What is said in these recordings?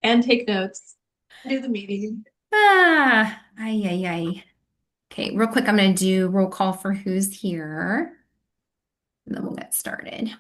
and take notes. Do the meeting. Ay, ay, ay. Okay, real quick, I'm going to do roll call for who's here, and then we'll get started.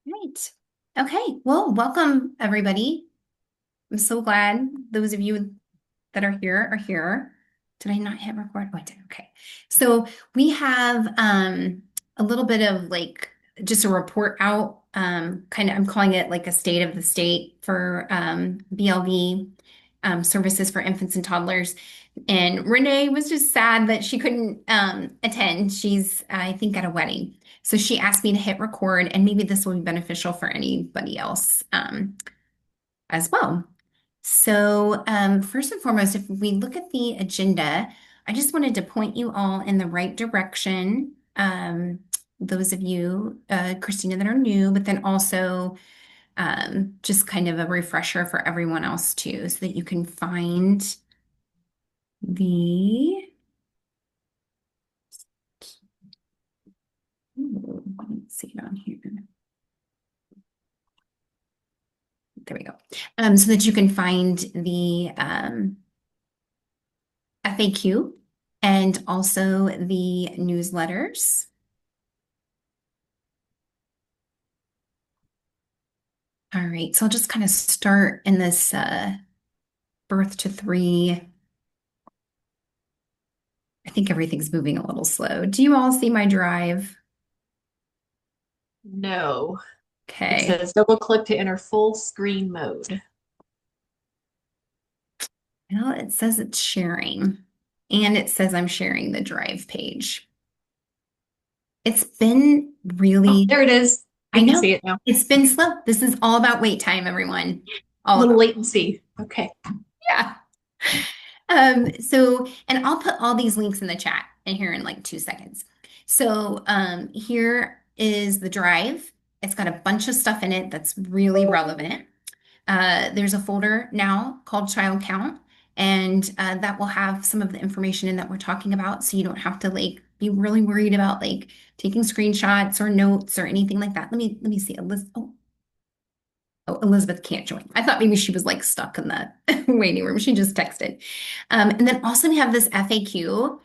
Right. Okay, well, welcome everybody. I'm so glad those of you that are here are here. Did I not hit record? Oh, I did. Okay. So we have a little bit of like just a report out, kind of I'm calling it like a state of the state for BLV services for infants and toddlers. And Renee was just sad that she couldn't attend. She's, I think, at a wedding. So she asked me to hit record, and maybe this will be beneficial for anybody else as well. So, first and foremost, if we look at the agenda, I just wanted to point you all in the right direction. Those of you, Christina, that are new, but then also just kind of a refresher for everyone else too, so that you can find the, let's see it on here. There we go. So that you can find the FAQ and also the newsletters. All right, so I'll just kind of start in this birth to three. I think everything's moving a little slow. Do you all see my drive? No. It Okay. says double click to enter full screen mode. Well, it says it's sharing, and it says I'm sharing the drive page. It's been Oh, really, there it is. I We can know, see it now. it's been slow. This is all about wait time, everyone. A All little about, latency. Okay. yeah. And I'll put all these links in the chat and here in like 2 seconds. So, here is the drive. It's got a bunch of stuff in it that's really relevant. There's a folder now called Child Count, and that will have some of the information in that we're talking about, so you don't have to like be really worried about like taking screenshots or notes or anything like that. Let me see. Oh, Elizabeth can't join. I thought maybe she was like stuck in the waiting room. She just texted. And then also we have this FAQ,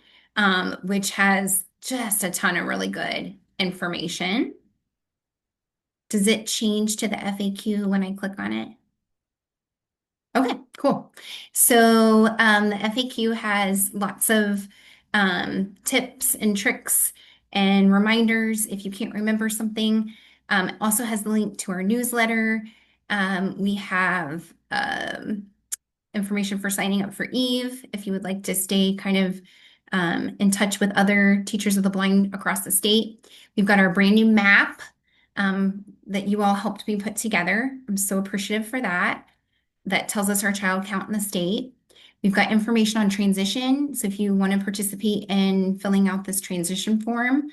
which has just a ton of really good information. Does it change to the FAQ when I click on it? Okay, cool. So the FAQ has lots of tips and tricks and reminders if you can't remember something. It also has the link to our newsletter. We have information for signing up for Eve if you would like to stay kind of in touch with other teachers of the blind across the state. We've got our brand new map that you all helped me put together. I'm so appreciative for that. That tells us our child count in the state. We've got information on transition. So if you want to participate in filling out this transition form,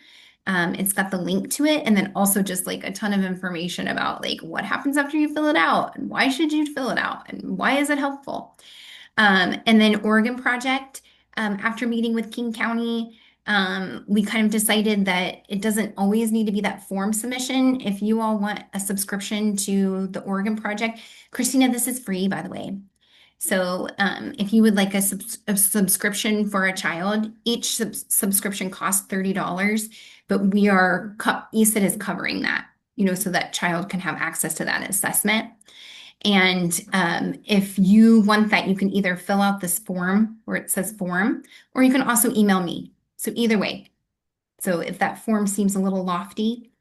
it's got the link to it. And then also just like a ton of information about like what happens after you fill it out and why should you fill it out and why is it helpful? And then Oregon Project, after meeting with King County, we kind of decided that it doesn't always need to be that form submission. If you all want a subscription to the Oregon Project, Christina, this is free, by the way. So if you would like a subscription for a child, each subscription costs $30, but ESID is covering that, so that child can have access to that assessment. And if you want that, you can either fill out this form where it says form, or you can also email me. So either way. So if that form seems a little lofty,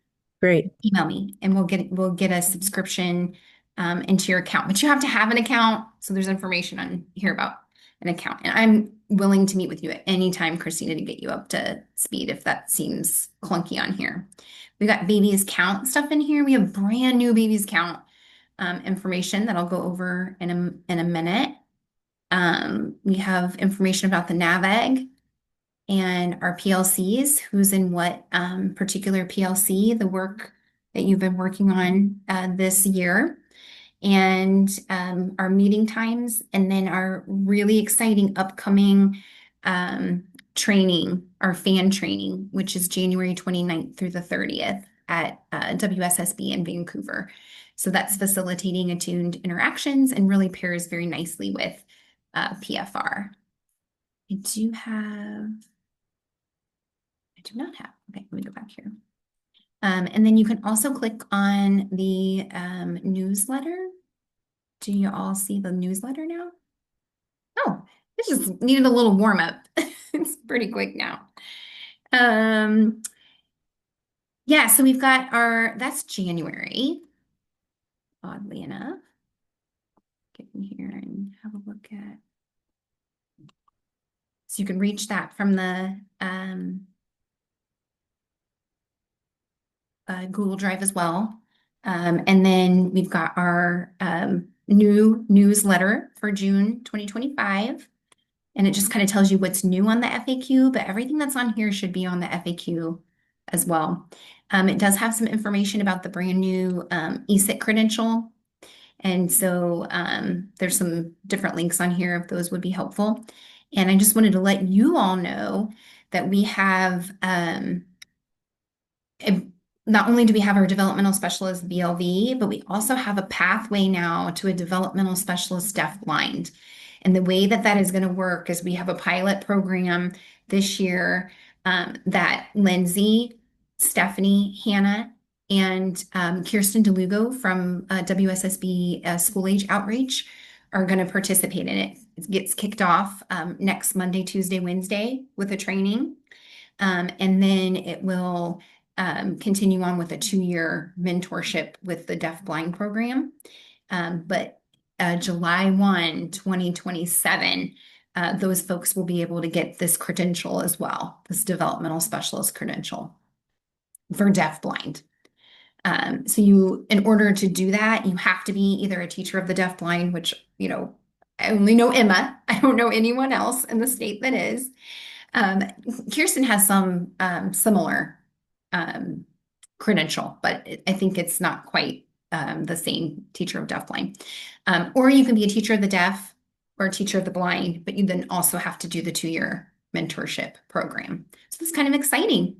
Great. email me and we'll get a subscription into your account. But you have to have an account. So there's information on here about an account. And I'm willing to meet with you at any time, Christina, to get you up to speed if that seems clunky on here. We got babies count stuff in here. We have brand new babies count information that I'll go over in a minute. We have information about the NAVEG and our PLCs, who's in what particular PLC, the work that you've been working on this year, and our meeting times, and then our really exciting upcoming training, our fan training, which is January 29th through the 30th at WSSB in Vancouver. So that's facilitating attuned interactions and really pairs very nicely with PFR. I do not have. Okay, let me go back here. And then you can also click on the newsletter. Do you all see the newsletter now? Oh, it just needed a little warm up. It's pretty quick now. Yeah, so we've got that's January, oddly enough. Get in here and have a look at. So you can reach that from the Google Drive as well. And then we've got our new newsletter for June 2025. And it just kind of tells you what's new on the FAQ, but everything that's on here should be on the FAQ as well. It does have some information about the brand new ESIT credential. And so there's some different links on here if those would be helpful. And I just wanted to let you all know that we have not only do we have our developmental specialist BLV, but we also have a pathway now to a developmental specialist deafblind. And the way that that is going to work is we have a pilot program this year that Lindsay, Stephanie, Hannah, and Kirsten DeLugo from WSSB School Age Outreach are going to participate in it. It gets kicked off next Monday, Tuesday, Wednesday with a training. And then it will continue on with a 2-year mentorship with the deaf-blind program. But July 1, 2027, those folks will be able to get this credential as well, this developmental specialist credential for deaf-blind. So in order to do that, you have to be either a teacher of the deaf-blind, which, I only know Emma. I don't know anyone else in the state that is. Kirsten has some similar credential, but I think it's not quite the same teacher of deafblind. Or you can be a teacher of the deaf or a teacher of the blind, but you then also have to do the 2-year mentorship program. So it's kind of exciting.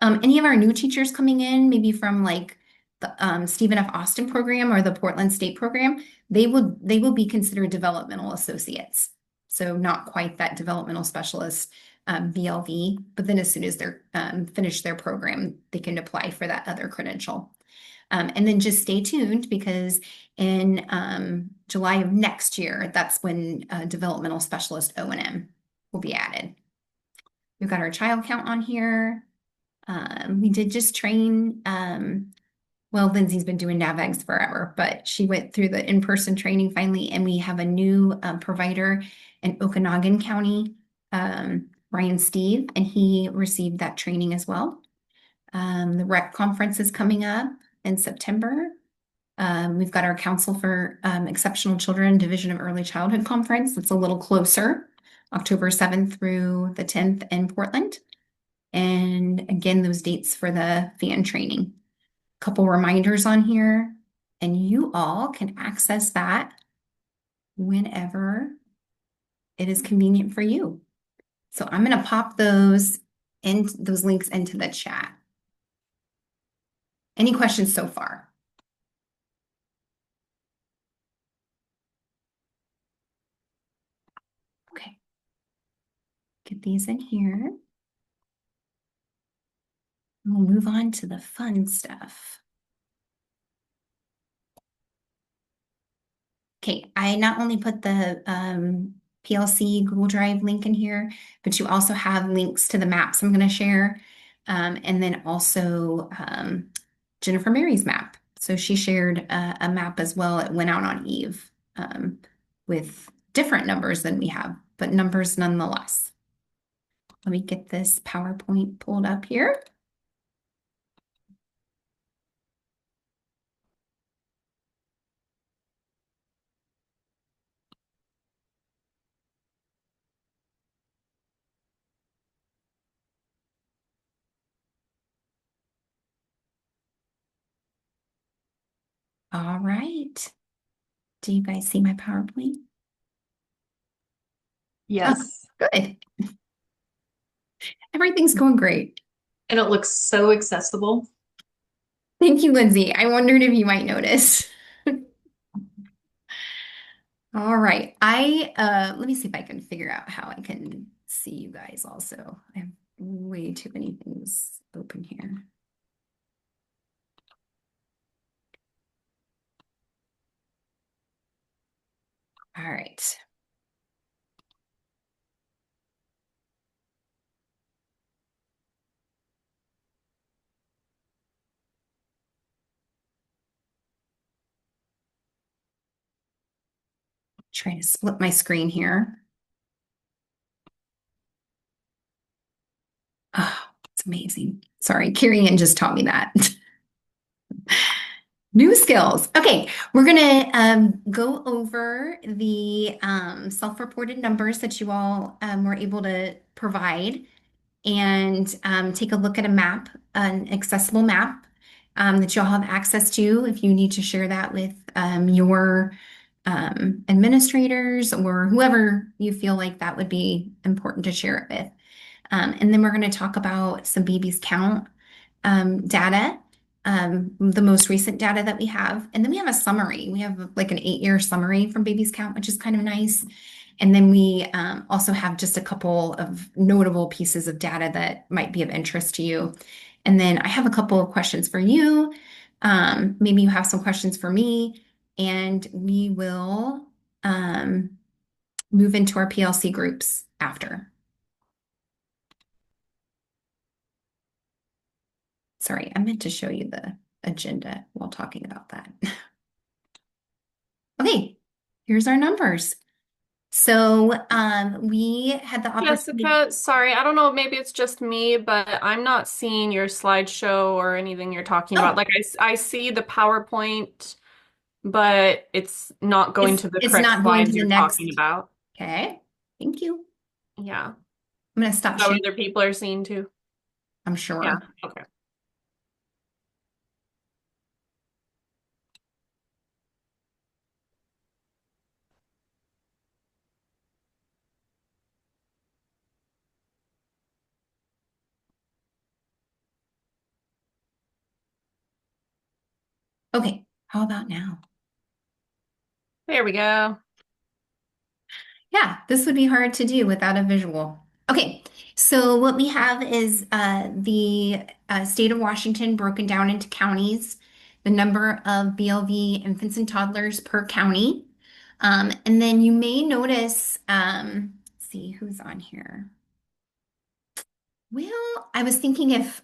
Any of our new teachers coming in, maybe from like the Stephen F. Austin program or the Portland State program, they will be considered developmental associates. So not quite that developmental specialist BLV, but then as soon as they're finished their program, they can apply for that other credential. And then just stay tuned because in July of next year, that's when developmental specialist O&M will be added. We've got our child count on here. We did just train, well, Lindsay's been doing NAVEGs forever, but she went through the in-person training finally, and we have a new provider in Okanagan County, Ryan Steve, and he received that training as well. The REC conference is coming up in September. We've got our Council for Exceptional Children Division of Early Childhood Conference. That's a little closer, October 7th through the 10th in Portland. And again, those dates for the fan training. A couple reminders on here, and you all can access that whenever it is convenient for you. So I'm going to pop those links into the chat. Any questions so far? Okay. Get these in here. We'll move on to the fun stuff. Okay, I not only put the PLC Google Drive link in here, but you also have links to the maps I'm going to share. And then also Jennifer Mary's map. So she shared a map as well. It went out on Eve with different numbers than we have, but numbers nonetheless. Let me get this PowerPoint pulled up here. All right. Do you guys see my PowerPoint? Oh, Yes. good. Everything's going great. And it looks so accessible. Thank you, Lindsay. I wondered if you might notice. All right. Let me see if I can figure out how I can see you guys also. I have way too many things open here. All right. Trying to split my screen here. Oh, it's amazing. Sorry, Carrie Ann just taught me that. New skills. Okay, we're gonna go over the self-reported numbers that you all were able to provide and take a look at a map, an accessible map that you'll have access to if you need to share that with your administrators or whoever you feel like that would be important to share it with. And then we're going to talk about some babies count data, the most recent data that we have. And then we have a summary. We have like an 8-year summary from babies count, which is kind of nice. And then we also have just a couple of notable pieces of data that might be of interest to you. And then I have a couple of questions for you. Maybe you have some questions for me, and we will move into our PLC groups after. Sorry, I meant to show you the agenda while talking about that. Okay, here's our numbers. So we had the opportunity. Jessica, sorry, I don't know, maybe it's just me, but I'm not seeing your slideshow or anything you're talking about. Oh, Like I see the PowerPoint, but it's not going to the it's correct not going to slides the you're next. talking about. Okay, thank you. Yeah. I'm going to stop So sharing. other people are seeing too. I'm Yeah. sure. Okay. Okay, how about now? There we go. Yeah, this would be hard to do without a visual. Okay, so what we have is the state of Washington broken down into counties, the number of BLV infants and toddlers per county. And then you may notice, let's see who's on here. Well, I was thinking if,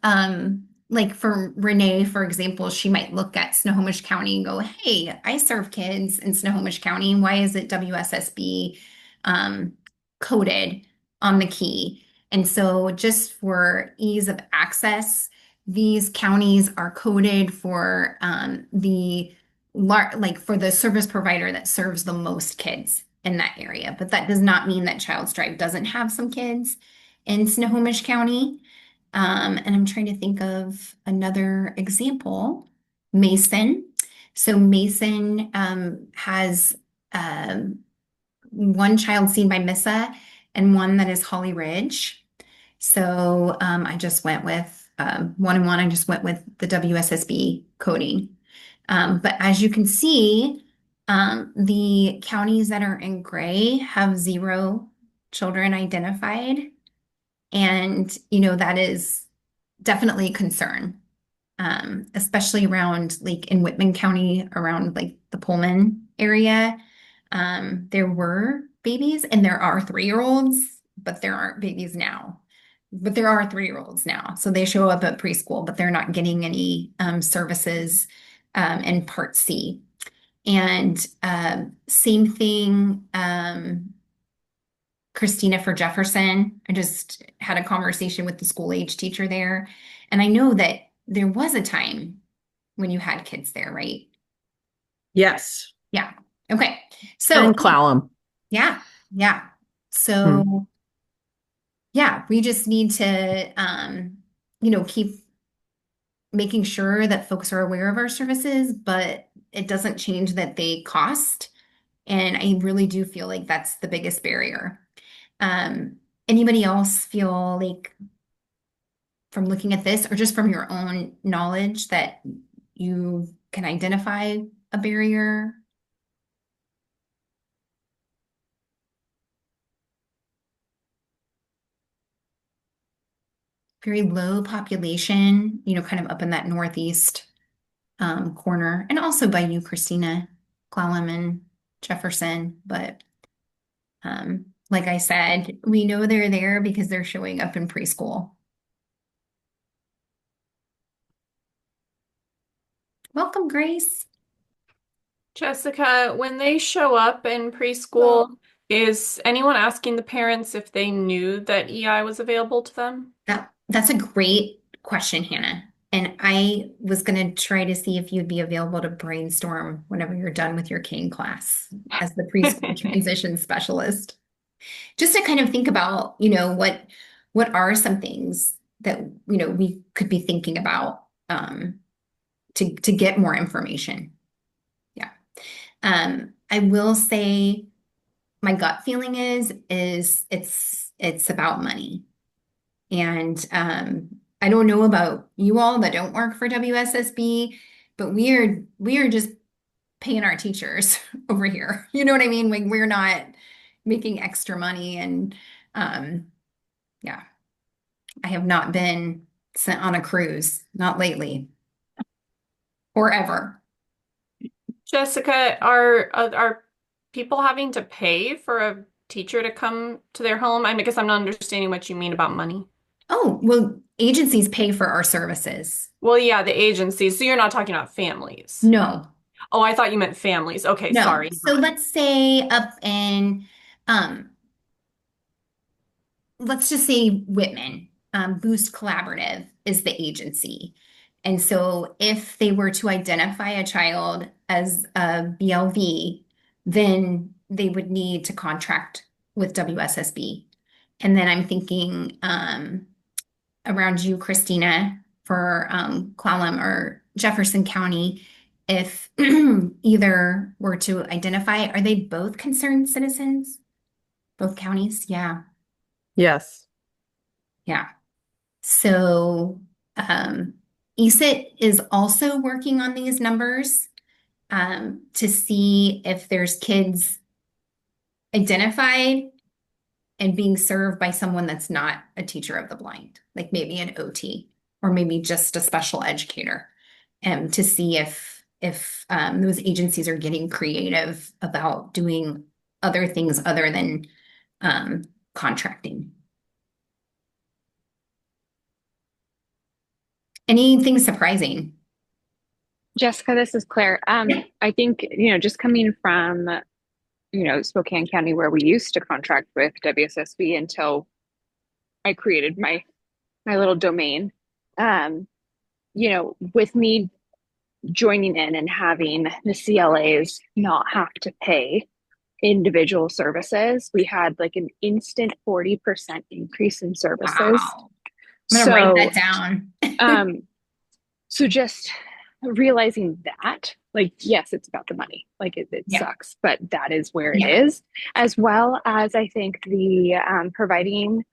like for Renee, for example, she might look at Snohomish County and go, "Hey, I serve kids in Snohomish County. Why is it WSSB um, coded on the key?" And so, just for ease of access, these counties are coded for like for the service provider that serves the most kids in that area. But that does not mean that Child's Drive doesn't have some kids in Snohomish County. And I'm trying to think of another example. Mason. So Mason has one child seen by MISA and one that is Holly Ridge. So I just went with one and one. I just went with the WSSB coding. But as you can see, the counties that are in gray have 0 children identified. And, that is definitely a concern, especially around like in Whitman County, around like the Pullman area. There were babies and there are 3-year-olds, but there aren't babies now. But there are 3-year-olds now. So they show up at preschool, but they're not getting any services in Part C. And same thing, Christina for Jefferson. I just had a conversation with the school age teacher there. And I know that there was a time when you had kids there, right? Yes. Yeah. Okay. So, And Clallam. yeah. Yeah. So, yeah, we just need to, keep making sure that folks are aware of our services, but it doesn't change that they cost. And I really do feel like that's the biggest barrier. Anybody else feel like from looking at this or just from your own knowledge that you can identify a barrier? Very low population, kind of up in that northeast corner, and also by you, Christina, Clallam, and Jefferson. But like I said, we know they're there because they're showing up in preschool. Welcome, Grace. Jessica, when they show up in preschool, is anyone asking the parents if they knew that EI was available to them? That's a great question, Hannah. And I was going to try to see if you'd be available to brainstorm whenever you're done with your King class as the preschool transition specialist. Just to kind of think about, what are some things that, we could be thinking about to get more information. Yeah. I will say my gut feeling is it's about money. And I don't know about you all that don't work for WSSB, but we are just paying our teachers over here. You know what I mean? Like we're not making extra money. And yeah, I have not been sent on a cruise, not lately or ever. Jessica, are people having to pay for a teacher to come to their home? I guess I'm not understanding what you mean about money. Oh, well, agencies pay for our services. Well, yeah, the agencies. So you're not talking about families. No, Oh, I thought you meant families. Okay, no. sorry. So let's say up in, um, let's just say Whitman, Boost Collaborative is the agency. And so if they were to identify a child as a BLV, then they would need to contract with WSSB. And then I'm thinking around you, Christina, for Clallam or Jefferson County, if either were to identify, are they both concerned citizens? Both counties? Yeah. Yes. Yeah. So ESIT is also working on these numbers to see if there's kids identified and being served by someone that's not a teacher of the blind, like maybe an OT or maybe just a special educator, to see if those agencies are getting creative about doing other things other than contracting. Anything surprising? Jessica, this is Claire. I think, just coming from, Spokane County where we used to contract with WSSB until I created my little domain. With me joining in and having the CLAs not have to pay individual services, we had like an instant 40% increase in services. Wow. I'm gonna write that down. So just realizing that, like, yes, it's about the money. Like it Yeah. sucks, but that is where Yeah. it is. As well as I think the providing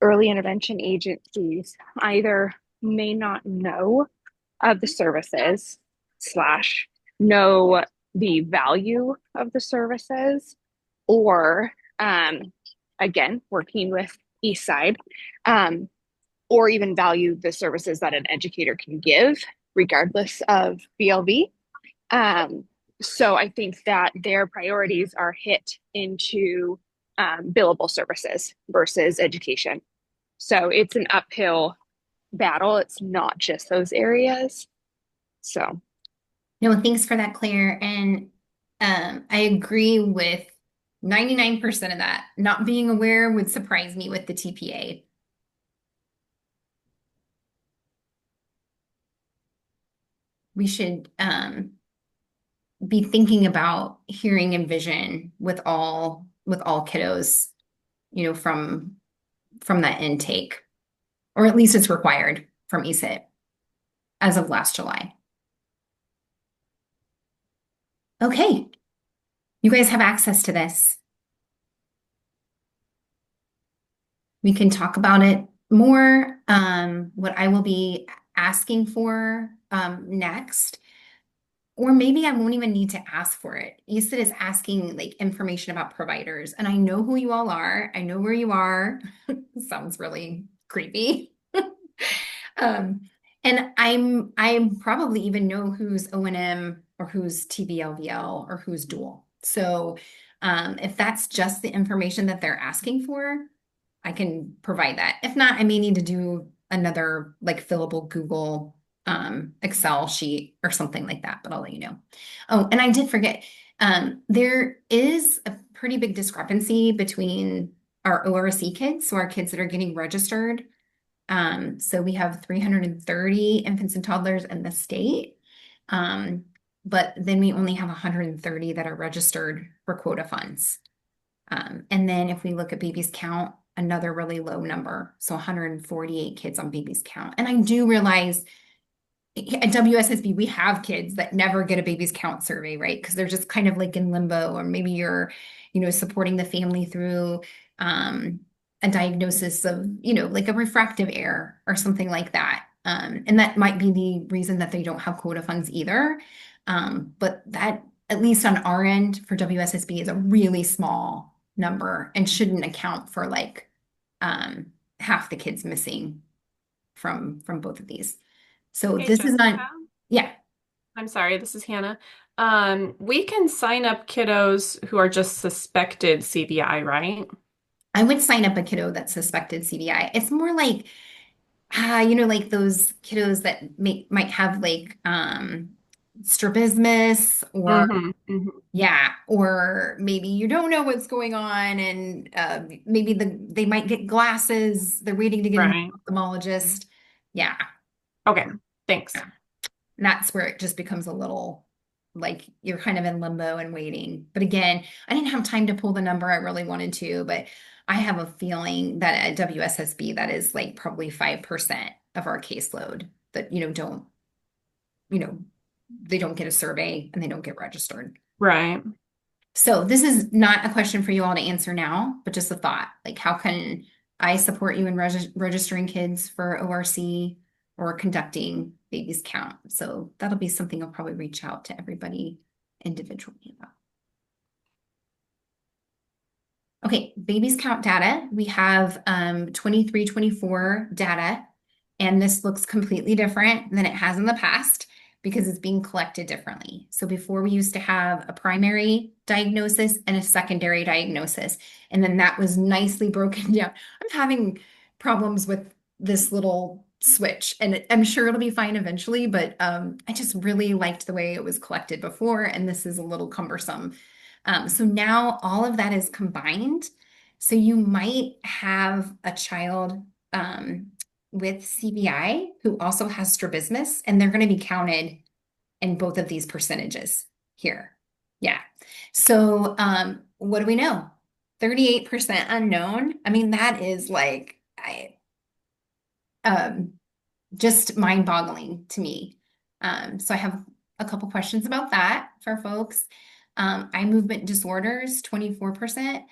early intervention agencies either may not know of the services slash know the value of the services, or again, working with Eastside, or even value the services that an educator can give regardless of BLV. So I think that their priorities are hit into billable services versus education. So it's an uphill battle. It's not just those areas. So No, thanks for that, Claire. And I agree with 99% of that. Not being aware would surprise me with the TPA. We should be thinking about hearing and vision with all kiddos, you know, from that intake, or at least it's required from ESIT as of last July. Okay, you guys have access to this. We can talk about it more. What I will be asking for next, or maybe I won't even need to ask for it. ESIT is asking like information about providers, and I know who you all are. I know where you are. Sounds really creepy. And I'm probably even know who's O&M or who's TBLVL or who's dual. So if that's just the information that they're asking for, I can provide that. If not, I may need to do another like fillable Google Excel sheet or something like that, but I'll let you know. Oh, and I did forget, there is a pretty big discrepancy between our ORC kids, so our kids that are getting registered. So we have 330 infants and toddlers in the state. But then we only have 130 that are registered for quota funds. And then if we look at babies count, another really low number. So 148 kids on babies count. And I do realize at WSSB, we have kids that never get a babies count survey, right? Because they're just kind of like in limbo, or maybe you're, you know, supporting the family through a diagnosis of, you know, like a refractive error or something like that. And that might be the reason that they don't have quota funds either. But that, at least on our end for WSSB, is a really small number and shouldn't account for like half the kids missing from both of these. So Hey, this is not, Jessica. yeah, I'm sorry, this is Hannah. We can sign up kiddos who are just suspected CBI, right? I would sign up a kiddo that suspected CBI. It's more like, you know, like those kiddos that might have like strabismus or yeah, or maybe you don't know what's going on, and maybe they might get glasses. They're waiting to get an Right. ophthalmologist. Yeah, Okay, thanks. and that's where it just becomes a little like you're kind of in limbo and waiting. But again, I didn't have time to pull the number. I really wanted to, but I have a feeling that at WSSB, that is like probably 5% of our caseload that, you know, they don't get a survey and they don't get registered. Right. So this is not a question for you all to answer now, but just a thought. Like, how can I support you in registering kids for ORC or conducting babies count? So that'll be something I'll probably reach out to everybody individually about. Okay, babies count data. We have 23-24 data, and this looks completely different than it has in the past because it's being collected differently. So before we used to have a primary diagnosis and a secondary diagnosis, and then that was nicely broken down. I'm having problems with this little switch, and I'm sure it'll be fine eventually, but I just really liked the way it was collected before, and this is a little cumbersome. So now all of that is combined. So you might have a child with CBI who also has strabismus, and they're going to be counted in both of these percentages here. Yeah. So what do we know? 38% unknown. I mean, that is like just mind-boggling to me. So I have a couple questions about that for folks. Eye movement disorders, 24%.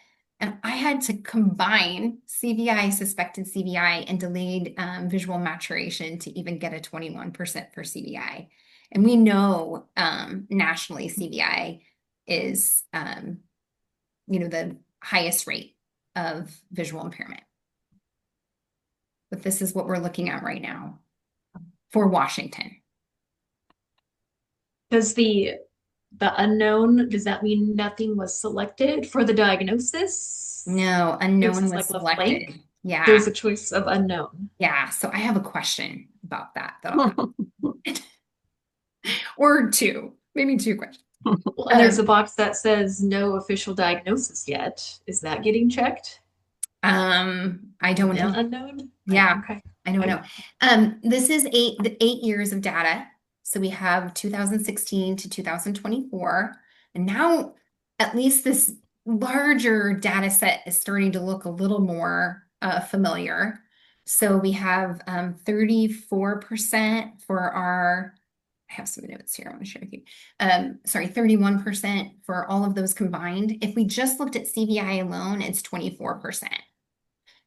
And I had to combine CVI, suspected CVI, and delayed visual maturation to even get a 21% for CVI. And we know nationally CVI is, you know, the highest rate of visual impairment. But this is what we're looking at right now for Washington. Does the The unknown, does that mean nothing was selected for the diagnosis? No, unknown It's was like left selected. blank. Yeah. There's a choice of unknown. Yeah. So I have a question about that that'll or two, maybe two questions. Well, and there's a Um, box that says no official diagnosis yet. Is that getting checked? I don't Then know. unknown? Yeah, Okay. I don't Okay. know. This is the 8 years of data. So we have 2016 to 2024. And now at least this larger data set is starting to look a little more familiar. So we have 34% for our, I have some notes here I want to share with you. Sorry, 31% for all of those combined. If we just looked at CVI alone, it's 24%.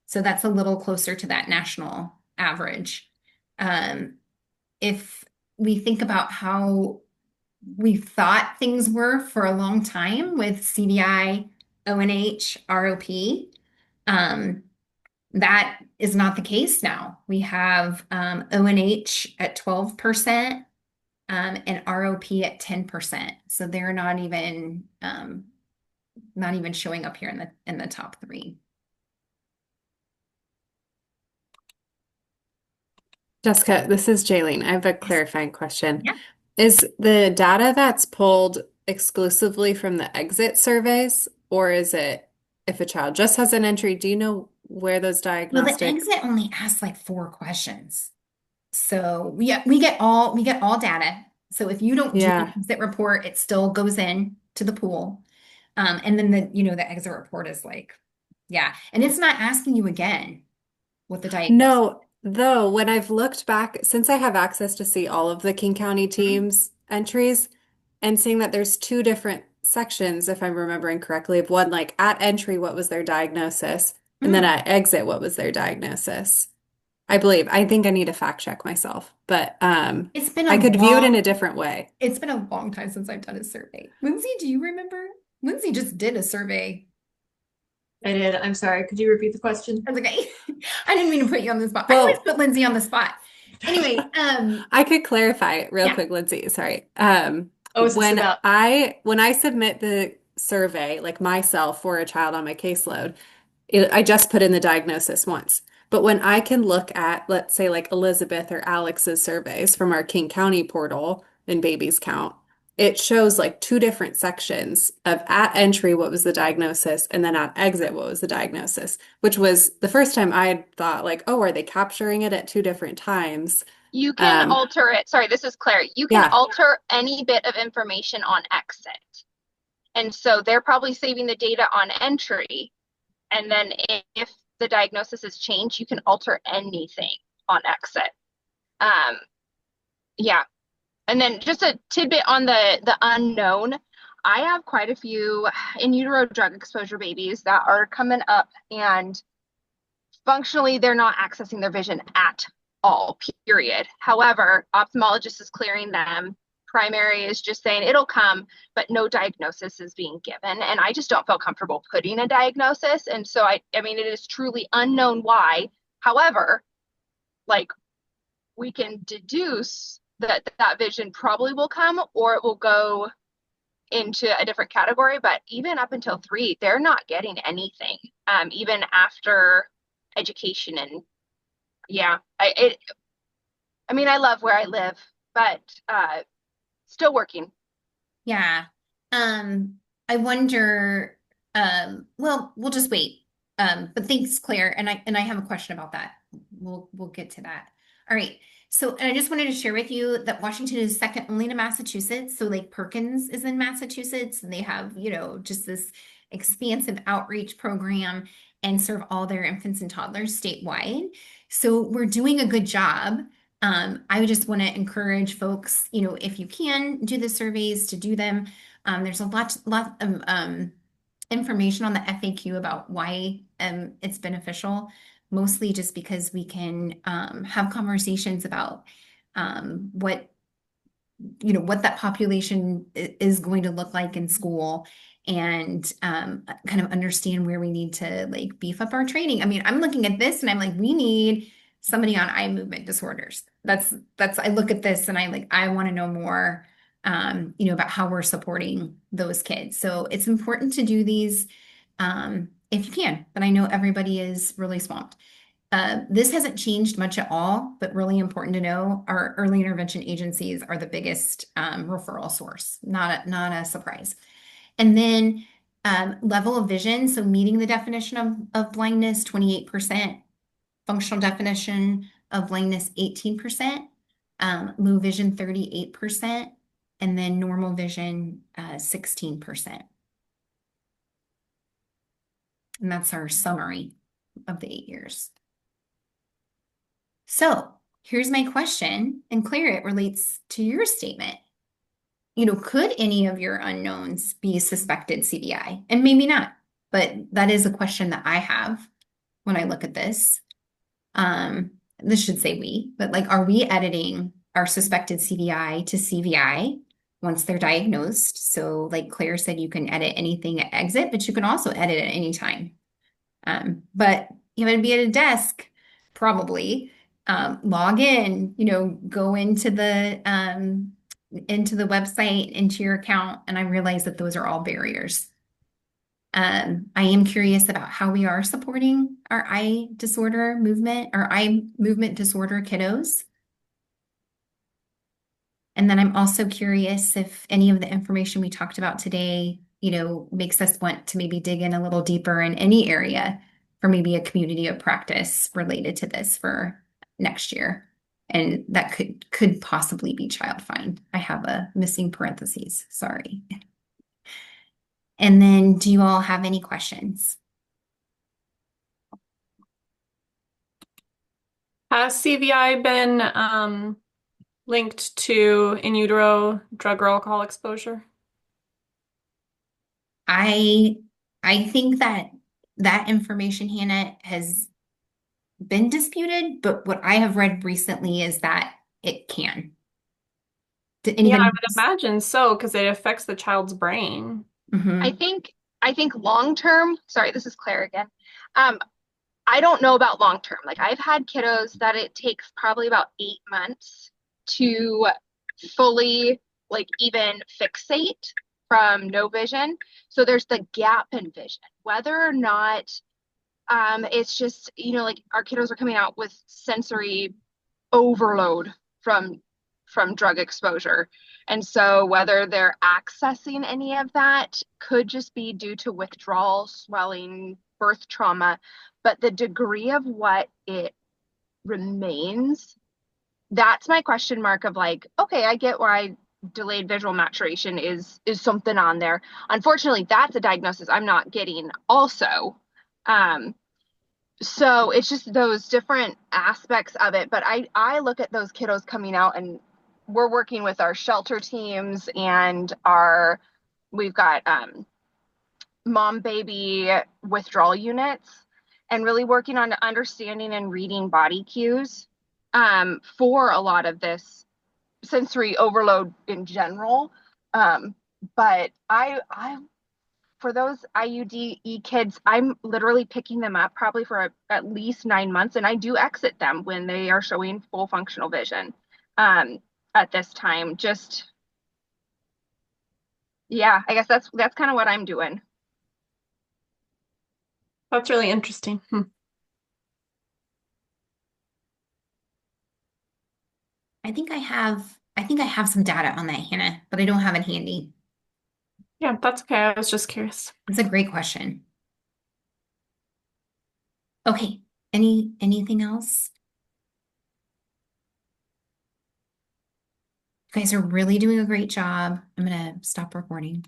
So that's a little closer to that national average. If we think about how we thought things were for a long time with CVI, ONH, ROP, that is not the case now. We have ONH at 12%, and ROP at 10%. So they're not even showing up here in the top three. Jessica, this is Jaylene. I have a clarifying question. Yeah. Is the data that's pulled exclusively from the exit surveys, or is it if a child just has an entry? Do you know where those Well, the diagnostic? exit only asks like 4 questions. So we get all data. So if you don't do Yeah. the exit report, it still goes in to the pool. And then the exit report is like, yeah. And it's not asking you again what the diagnosis. No, though, when I've looked back, since I have access to see all of the King County teams' entries and seeing that there's two different sections, if I'm remembering correctly, of one like at entry, what was their diagnosis, and then at exit, what was their diagnosis. I believe. I think I need to fact check myself, but It's been I a could view it in long, a different way. it's been a long time since I've done a survey. Lindsay, do you remember? Lindsay just did a survey. I did. I'm sorry. Could you repeat the question? That's okay. I didn't mean to put you on the spot. I always Well, put Lindsay on the spot. Anyway, I could clarify it real Yeah. quick, Lindsay. Sorry. Oh, is this When about? I submit the survey, like myself for a child on my caseload, I just put in the diagnosis once. But when I can look at, let's say, like Elizabeth or Alex's surveys from our King County portal in Babies Count, it shows like two different sections of at entry, what was the diagnosis, and then at exit, what was the diagnosis, which was the first time I had thought, like, oh, are they capturing it at two different times? You can alter it. Sorry, this is Claire. You can Yeah. alter any bit of information on exit. And so they're probably saving the data on entry. And then if the diagnosis is changed, you can alter anything on exit. Yeah. And then just a tidbit on the unknown. I have quite a few in utero drug exposure babies that are coming up, and functionally they're not accessing their vision at all, period. However, ophthalmologist is clearing them. Primary is just saying it'll come, but no diagnosis is being given. And I just don't feel comfortable putting a diagnosis. And so I mean, it is truly unknown why. However, like we can deduce that that vision probably will come, or it will go into a different category. But even up until 3, they're not getting anything, even after education. And yeah, I mean, I love where I live, but still working. Yeah. I wonder, well, we'll just wait. But thanks, Claire. And I have a question about that. We'll get to that. All right. So, and I just wanted to share with you that Washington is second only to Massachusetts. So like Perkins is in Massachusetts, and they have, just this expansive outreach program and serve all their infants and toddlers statewide. So we're doing a good job. I just want to encourage folks, if you can do the surveys, to do them. There's a lot of information on the FAQ about why it's beneficial, mostly just because we can have conversations about what that population is going to look like in school, and kind of understand where we need to like beef up our training. I mean, I'm looking at this and I'm like, we need somebody on eye movement disorders. That's I look at this and I want to know more about how we're supporting those kids. So it's important to do these if you can, but I know everybody is really swamped. This hasn't changed much at all, but really important to know our early intervention agencies are the biggest referral source, not a surprise. And then level of vision, so meeting the definition of blindness, 28%, functional definition of blindness, 18%, low vision, 38%, and then normal vision, 16%. And that's our summary of the 8 years. So here's my question, and Claire, it relates to your statement. Could any of your unknowns be suspected CVI? And maybe not, but that is a question that I have when I look at this. This should say we, but like, are we editing our suspected CVI to CVI once they're diagnosed? So like Claire said, you can edit anything at exit, but you can also edit at any time. But you're going to be at a desk, probably, log in, go into the website, into your account, and I realize that those are all barriers. I am curious about how we are supporting our eye movement disorder kiddos. And then I'm also curious if any of the information we talked about today, makes us want to maybe dig in a little deeper in any area for maybe a community of practice related to this for next year. And that could possibly be child find. I have a missing parentheses, sorry. And then do you all have any questions? Has CVI been linked to in utero drug or alcohol exposure? I think that information, Hannah, has been disputed, but what I have read recently is that it can. Did Yeah, anybody I would imagine so, because it affects the child's brain. Mhm. I think long term, sorry, this is Claire again. I don't know about long term. Like I've had kiddos that it takes probably about 8 months to fully like even fixate from no vision. So there's the gap in vision. Whether or not it's just, like our kiddos are coming out with sensory overload from drug exposure. And so whether they're accessing any of that could just be due to withdrawal, swelling, birth trauma, but the degree of what it remains, that's my question mark of like, okay, I get why delayed visual maturation is something on there. Unfortunately, that's a diagnosis I'm not getting also. So it's just those different aspects of it. But I look at those kiddos coming out, and we're working with our shelter teams and we've got mom baby withdrawal units, and really working on understanding and reading body cues for a lot of this sensory overload in general. But I for those IUD kids, I'm literally picking them up probably for at least 9 months, and I do exit them when they are showing full functional vision at this time. Just, yeah, I guess that's kind of what I'm doing. That's really interesting. I think I have some data on that, Hannah, but I don't have it handy. Yeah, that's okay. I was just curious. It's a great question. Okay, anything else? You guys are really doing a great job. I'm gonna stop recording.